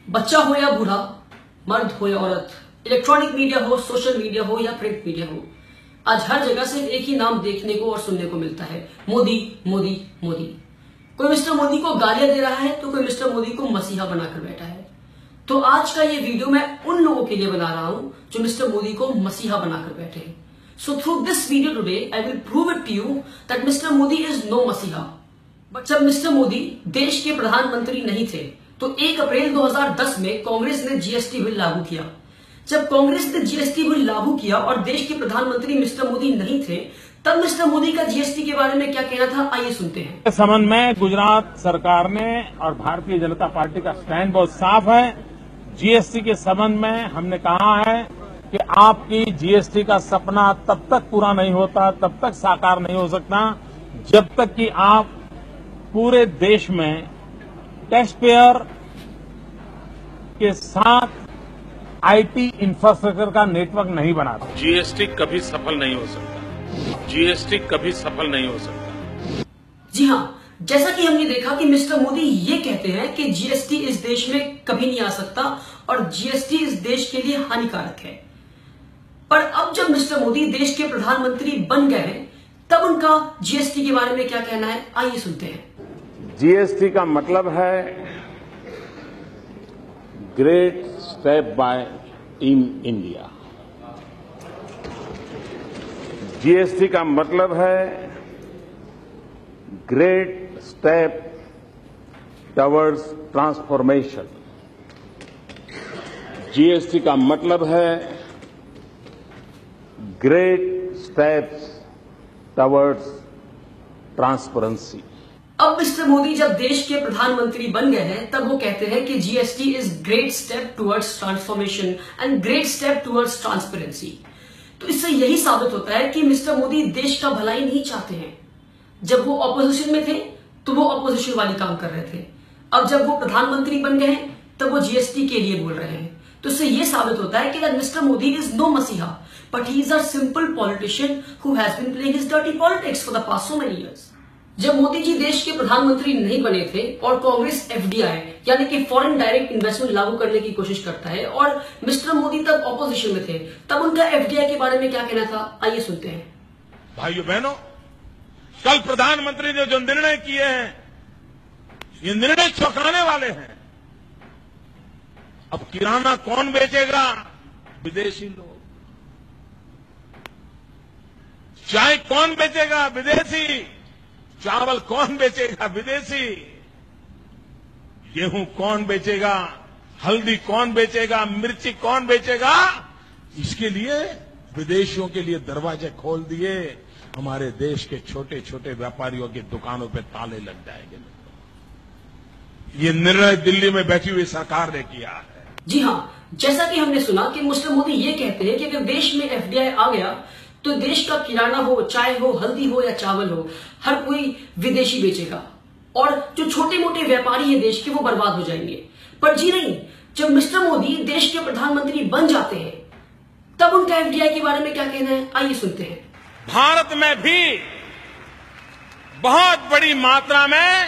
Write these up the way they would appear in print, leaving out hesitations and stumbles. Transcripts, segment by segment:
बच्चा हो या बूढ़ा, मर्द हो या औरत, इलेक्ट्रॉनिक मीडिया हो, सोशल मीडिया हो या प्रिंट मीडिया हो, आज हर जगह सिर्फ एक ही नाम देखने को और सुनने को मिलता है, मोदी मोदी मोदी। कोई मिस्टर मोदी को गालियां दे रहा है तो कोई मिस्टर मोदी को मसीहा बनाकर बैठा है। तो आज का ये वीडियो मैं उन लोगों के लिए बना रहा हूं जो मिस्टर मोदी को मसीहा बनाकर बैठे हैं। So through this video today, I will prove it to you that Mr. Modi is no मसीहा। बट जब मिस्टर मोदी देश के प्रधानमंत्री नहीं थे तो 1 अप्रैल 2010 में कांग्रेस ने जीएसटी बिल लागू किया। जब कांग्रेस ने जीएसटी बिल लागू किया और देश के प्रधानमंत्री मिस्टर मोदी नहीं थे, तब मिस्टर मोदी का जीएसटी के बारे में क्या कहना था, आइए सुनते हैं। इस संबंध में गुजरात सरकार ने और भारतीय जनता पार्टी का स्टैंड बहुत साफ है। जीएसटी के संबंध में हमने कहा है कि आपकी जीएसटी का सपना तब तक पूरा नहीं होता, तब तक साकार नहीं हो सकता, जब तक कि आप पूरे देश में टैक्स पेयर के साथ आईटी इंफ्रास्ट्रक्चर का नेटवर्क नहीं बनाते। जीएसटी कभी सफल नहीं हो सकता। जीएसटी कभी सफल नहीं हो सकता। जी हां, जैसा कि हमने देखा कि मिस्टर मोदी ये कहते हैं कि जीएसटी इस देश में कभी नहीं आ सकता और जीएसटी इस देश के लिए हानिकारक है। पर अब जब मिस्टर मोदी देश के प्रधानमंत्री बन गए हैं, तब उनका जीएसटी के बारे में क्या कहना है, आइए सुनते हैं। जीएसटी का मतलब है great step by team India. GST का मतलब है great step towards transformation. GST का मतलब है ग्रेट स्टेप्स टवर्ड्स ट्रांसपेरेंसी। अब मिस्टर मोदी जब देश के प्रधानमंत्री बन गए हैं, तब वो कहते हैं कि GST is great step towards transformation and great step towards transparency. तो इससे यही साबित होता है कि मिस्टर मोदी देश का भलाई नहीं चाहते हैं। जब वो ऑपोजिशन में थे तो वो ऑपोजिशन वाली काम कर रहे थे, अब जब वो प्रधानमंत्री बन गए हैं तब वो जीएसटी के लिए बोल रहे हैं। तो इससे यह साबित होता है कि मिस्टर मोदी इज नो मसीहा, but he is a simple politician who has been playing his dirty politics for the past so many years. जब मोदी जी देश के प्रधानमंत्री नहीं बने थे और कांग्रेस एफडीआई यानी कि फॉरेन डायरेक्ट इन्वेस्टमेंट लागू करने की कोशिश करता है और मिस्टर मोदी तब ऑपोजिशन में थे, तब उनका एफडीआई के बारे में क्या कहना था, आइए सुनते हैं। भाइयों बहनों, कल प्रधानमंत्री ने जो निर्णय किए हैं, ये निर्णय चौंकाने वाले हैं। अब किराना कौन बेचेगा? विदेशी लोग। चाय कौन बेचेगा? विदेशी। चावल कौन बेचेगा? विदेशी। गेहूं कौन बेचेगा? हल्दी कौन बेचेगा? मिर्ची कौन बेचेगा? इसके लिए विदेशियों के लिए दरवाजे खोल दिए। हमारे देश के छोटे छोटे व्यापारियों की दुकानों पे ताले लग जाएंगे। ये निर्णय दिल्ली में बैठी हुई सरकार ने किया है। जी हां, जैसा कि हमने सुना कि मिस्टर मोदी ये कहते हैं कि अगर देश में एफडीआई आ गया तो देश का किराना हो, चाय हो, हल्दी हो या चावल हो, हर कोई विदेशी बेचेगा और जो छोटे मोटे व्यापारी हैं देश के, वो बर्बाद हो जाएंगे। पर जी नहीं, जब मिस्टर मोदी देश के प्रधानमंत्री बन जाते हैं तब उनका एफडीआई के बारे में क्या कहना है, आइए सुनते हैं। भारत में भी बहुत बड़ी मात्रा में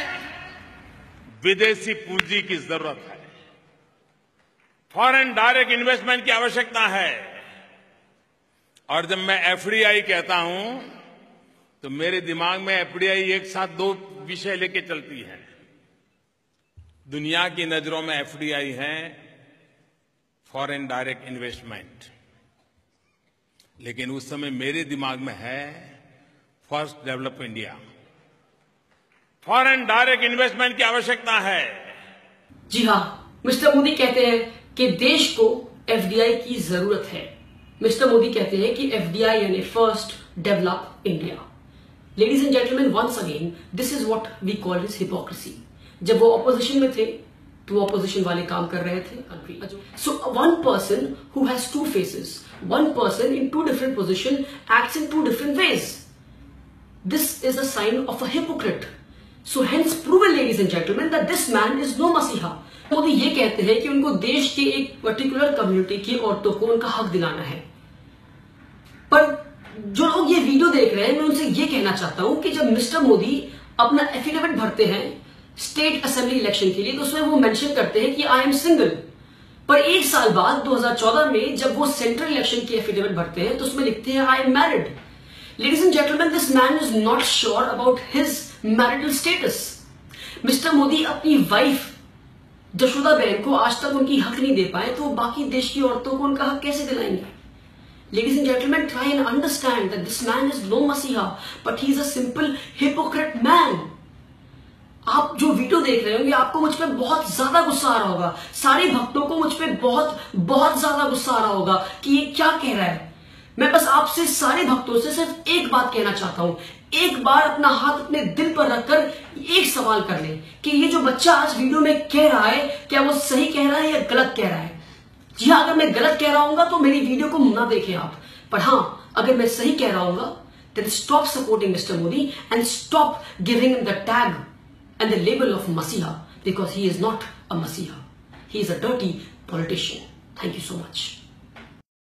विदेशी पूंजी की जरूरत है। फॉरेन डायरेक्ट इन्वेस्टमेंट की आवश्यकता है। और जब मैं एफडीआई कहता हूं तो मेरे दिमाग में एफडीआई एक साथ 2 विषय लेके चलती है। दुनिया की नजरों में एफडीआई है फॉरेन डायरेक्ट इन्वेस्टमेंट, लेकिन उस समय मेरे दिमाग में है first develop India. Foreign direct investment की आवश्यकता है। जी हां, मिस्टर मोदी कहते हैं कि देश को एफडीआई की जरूरत है। मिस्टर मोदी कहते हैं कि एफडीआई यानी first develop India. Ladies and gentleman, once again this is what we call his hypocrisy. जब वो ऑपोजिशन में थे तो ऑपोजिशन वाले काम कर रहे थे। So one person who has 2 faces, one person in 2 different positions acts in 2 different ways. This is a sign of a hypocrite. So hence proven, ladies and gentlemen, that this man is no मसीहा। मोदी ये कहते हैं कि उनको देश के एक particular community की औरतों को उनका हक दिलाना है। पर जो लोग ये वीडियो देख रहे हैं, मैं उनसे ये कहना चाहता हूं कि जब मिस्टर मोदी अपना एफिडेविट भरते हैं स्टेट असेंबली इलेक्शन के लिए, तो उसमें वो मेंशन करते हैं कि आई एम सिंगल। पर एक साल बाद 2014 में जब वो सेंट्रल इलेक्शन की एफिडेविट भरते हैं तो उसमें लिखते हैं I am married. Ladies and gentleman, this man is not sure about his marital status. Mister Modi अपनी वाइफ जशोदा बहन को आज तक उनकी हक नहीं दे पाए, तो बाकी देश की औरतों को उनका हक कैसे दिलाएंगे? Ladies and gentlemen, try and understand that this man is no Masiha, but he is a simple hypocrite man. आप जो वीडियो देख रहे होंगे आपको मुझ पे बहुत ज्यादा गुस्सा आ रहा होगा, सारे भक्तों को मुझ पे बहुत बहुत ज्यादा गुस्सा आ रहा होगा कि ये क्या कह रहा है। मैं बस आपसे सारे भक्तों से सिर्फ एक बात कहना चाहता हूं, एक बार अपना हाथ अपने दिल पर रखकर एक सवाल कर ले कि ये जो बच्चा आज वीडियो में कह रहा है क्या वो सही कह रहा है या गलत कह रहा है। जी हाँ, अगर मैं गलत कह रहा हूँ तो मेरी वीडियो को ना देखें आप, पर हाँ अगर मैं सही कह रहा हूँ then stop supporting Mr. Modi and stop giving him the tag and the label of Masiha, because he is not a Masiha. He is a dirty politician. Thank you so much.